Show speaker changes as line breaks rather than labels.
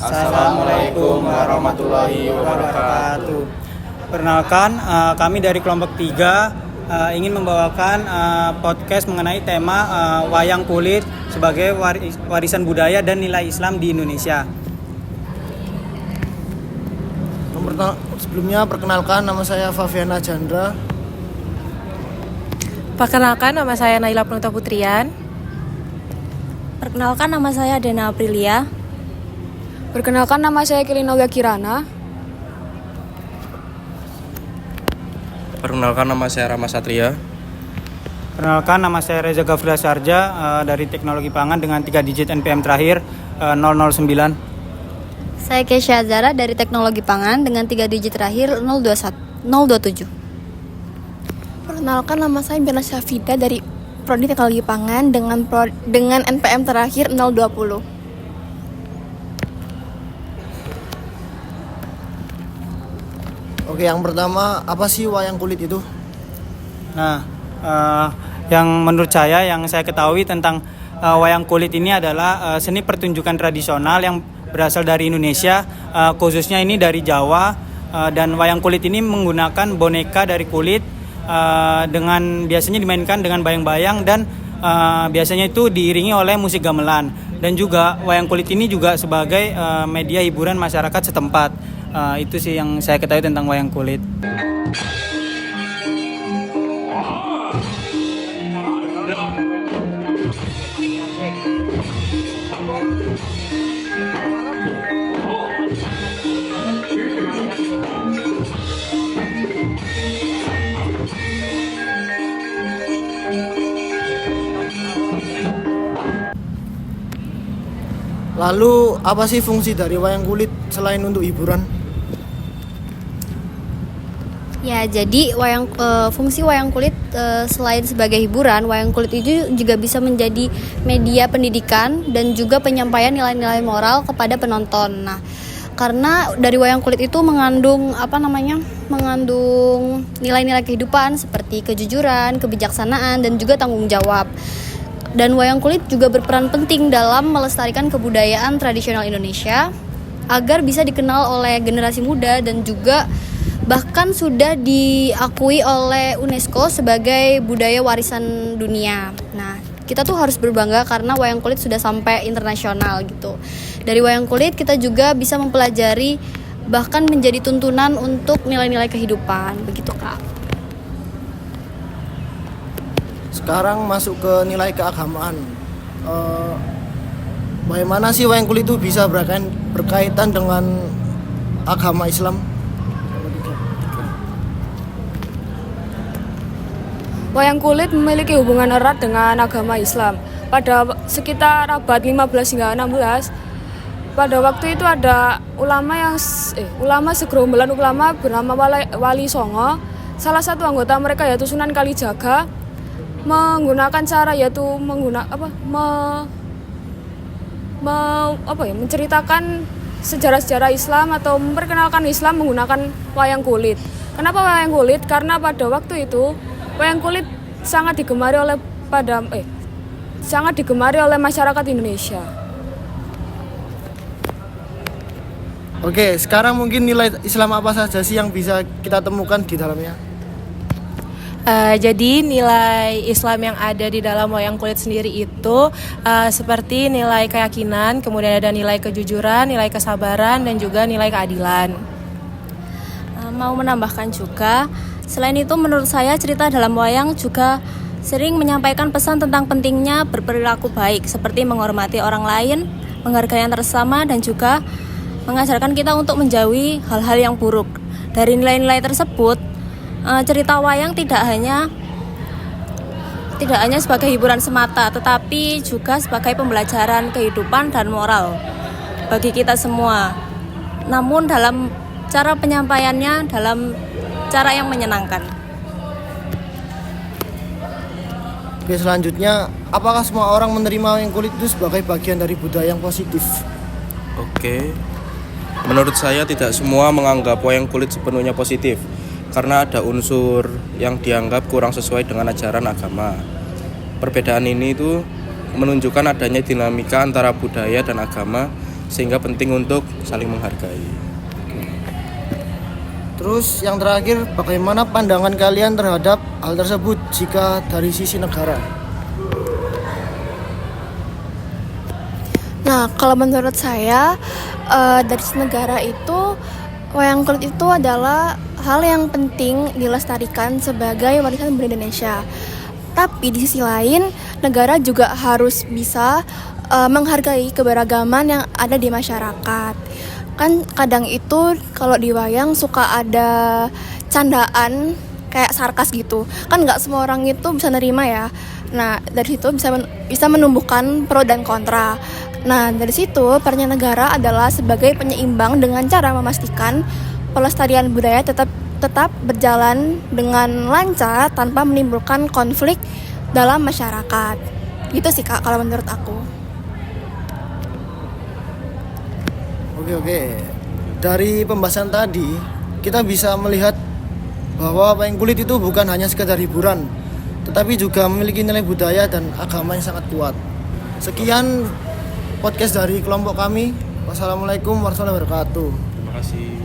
Assalamualaikum warahmatullahi wabarakatuh. Perkenalkan, kami dari kelompok 3 ingin membawakan podcast mengenai tema wayang kulit sebagai warisan budaya dan nilai Islam di Indonesia.
Sebelumnya perkenalkan, nama saya Faviana Chandra.
Perkenalkan, nama saya Naila Pranata Putrian.
Perkenalkan, nama saya Dena Aprilia.
Perkenalkan, nama saya Kilinoga Kirana.
Perkenalkan, nama saya Rama Satria.
Perkenalkan, nama saya Reza Gafrila Sarja dari Teknologi Pangan dengan 3 digit NPM terakhir 009.
Saya Kesha Azara dari Teknologi Pangan dengan 3 digit terakhir 027.
Perkenalkan, nama saya Mirna Syafida dari Prodi Teknologi Pangan dengan NPM terakhir 020.
Oke, yang pertama, apa sih wayang kulit itu?
Nah, yang menurut saya, yang saya ketahui tentang wayang kulit ini adalah seni pertunjukan tradisional yang berasal dari Indonesia, khususnya ini dari Jawa, dan wayang kulit ini menggunakan boneka dari kulit dengan biasanya dimainkan dengan bayang-bayang dan biasanya itu diiringi oleh musik gamelan. Dan juga wayang kulit ini juga sebagai media hiburan masyarakat setempat. Itu sih yang saya ketahui tentang wayang kulit.
Lalu, apa sih fungsi dari wayang kulit selain untuk hiburan?
Ya, jadi fungsi wayang kulit selain sebagai hiburan, wayang kulit itu juga bisa menjadi media pendidikan dan juga penyampaian nilai-nilai moral kepada penonton. Nah, karena dari wayang kulit itu mengandung nilai-nilai kehidupan seperti kejujuran, kebijaksanaan, dan juga tanggung jawab. Dan wayang kulit juga berperan penting dalam melestarikan kebudayaan tradisional Indonesia agar bisa dikenal oleh generasi muda dan juga bahkan sudah diakui oleh UNESCO sebagai budaya warisan dunia. Nah, kita tuh harus berbangga karena wayang kulit sudah sampai internasional gitu. Dari wayang kulit kita juga bisa mempelajari bahkan menjadi tuntunan untuk nilai-nilai kehidupan, begitu Kak.
Sekarang masuk ke nilai keagamaan. Bagaimana sih wayang kulit itu bisa berkaitan dengan agama Islam?
Wayang kulit memiliki hubungan erat dengan agama Islam. Pada sekitar abad 15 hingga 16, pada waktu itu ada ulama segerombolan ulama bernama Wali Songo. Salah satu anggota mereka yaitu Sunan Kalijaga menggunakan cara yaitu menceritakan sejarah-sejarah Islam atau memperkenalkan Islam menggunakan wayang kulit. Kenapa wayang kulit? Karena pada waktu itu wayang kulit sangat digemari oleh masyarakat Indonesia.
Oke, sekarang mungkin nilai Islam apa saja sih yang bisa kita temukan di dalamnya?
Jadi nilai Islam yang ada di dalam wayang kulit sendiri itu seperti nilai keyakinan, kemudian ada nilai kejujuran, nilai kesabaran, dan juga nilai keadilan.
Mau menambahkan juga, selain itu menurut saya cerita dalam wayang juga sering menyampaikan pesan tentang pentingnya berperilaku baik, seperti menghormati orang lain, menghargai antar sesama, dan juga mengajarkan kita untuk menjauhi hal-hal yang buruk. Dari nilai-nilai tersebut, cerita wayang tidak hanya sebagai hiburan semata, tetapi juga sebagai pembelajaran kehidupan dan moral bagi kita semua. Namun dalam cara penyampaiannya dalam cara yang menyenangkan.
Oke, selanjutnya, apakah semua orang menerima wayang kulit itu sebagai bagian dari budaya yang positif?
Oke, menurut saya tidak semua menganggap wayang kulit sepenuhnya positif, karena ada unsur yang dianggap kurang sesuai dengan ajaran agama. Perbedaan ini itu menunjukkan adanya dinamika antara budaya dan agama sehingga penting untuk saling menghargai.
Terus yang terakhir, bagaimana pandangan kalian terhadap hal tersebut jika dari sisi negara?
Nah, kalau menurut saya dari sisi negara itu wayang kulit itu adalah hal yang penting dilestarikan sebagai warisan budaya Indonesia. Tapi di sisi lain, negara juga harus bisa menghargai keberagaman yang ada di masyarakat. Kan kadang itu kalau di wayang suka ada candaan kayak sarkas gitu. Kan nggak semua orang itu bisa nerima ya. Nah, dari situ bisa menumbuhkan pro dan kontra. Nah, dari situ perannya negara adalah sebagai penyeimbang dengan cara memastikan pelestarian budaya tetap berjalan dengan lancar tanpa menimbulkan konflik dalam masyarakat. Gitu sih Kak kalau menurut aku.
Oke. Dari pembahasan tadi, kita bisa melihat bahwa wayang kulit itu bukan hanya sekedar hiburan, tetapi juga memiliki nilai budaya dan agama yang sangat kuat. Sekian podcast dari kelompok kami. Wassalamualaikum warahmatullahi wabarakatuh.
Terima kasih.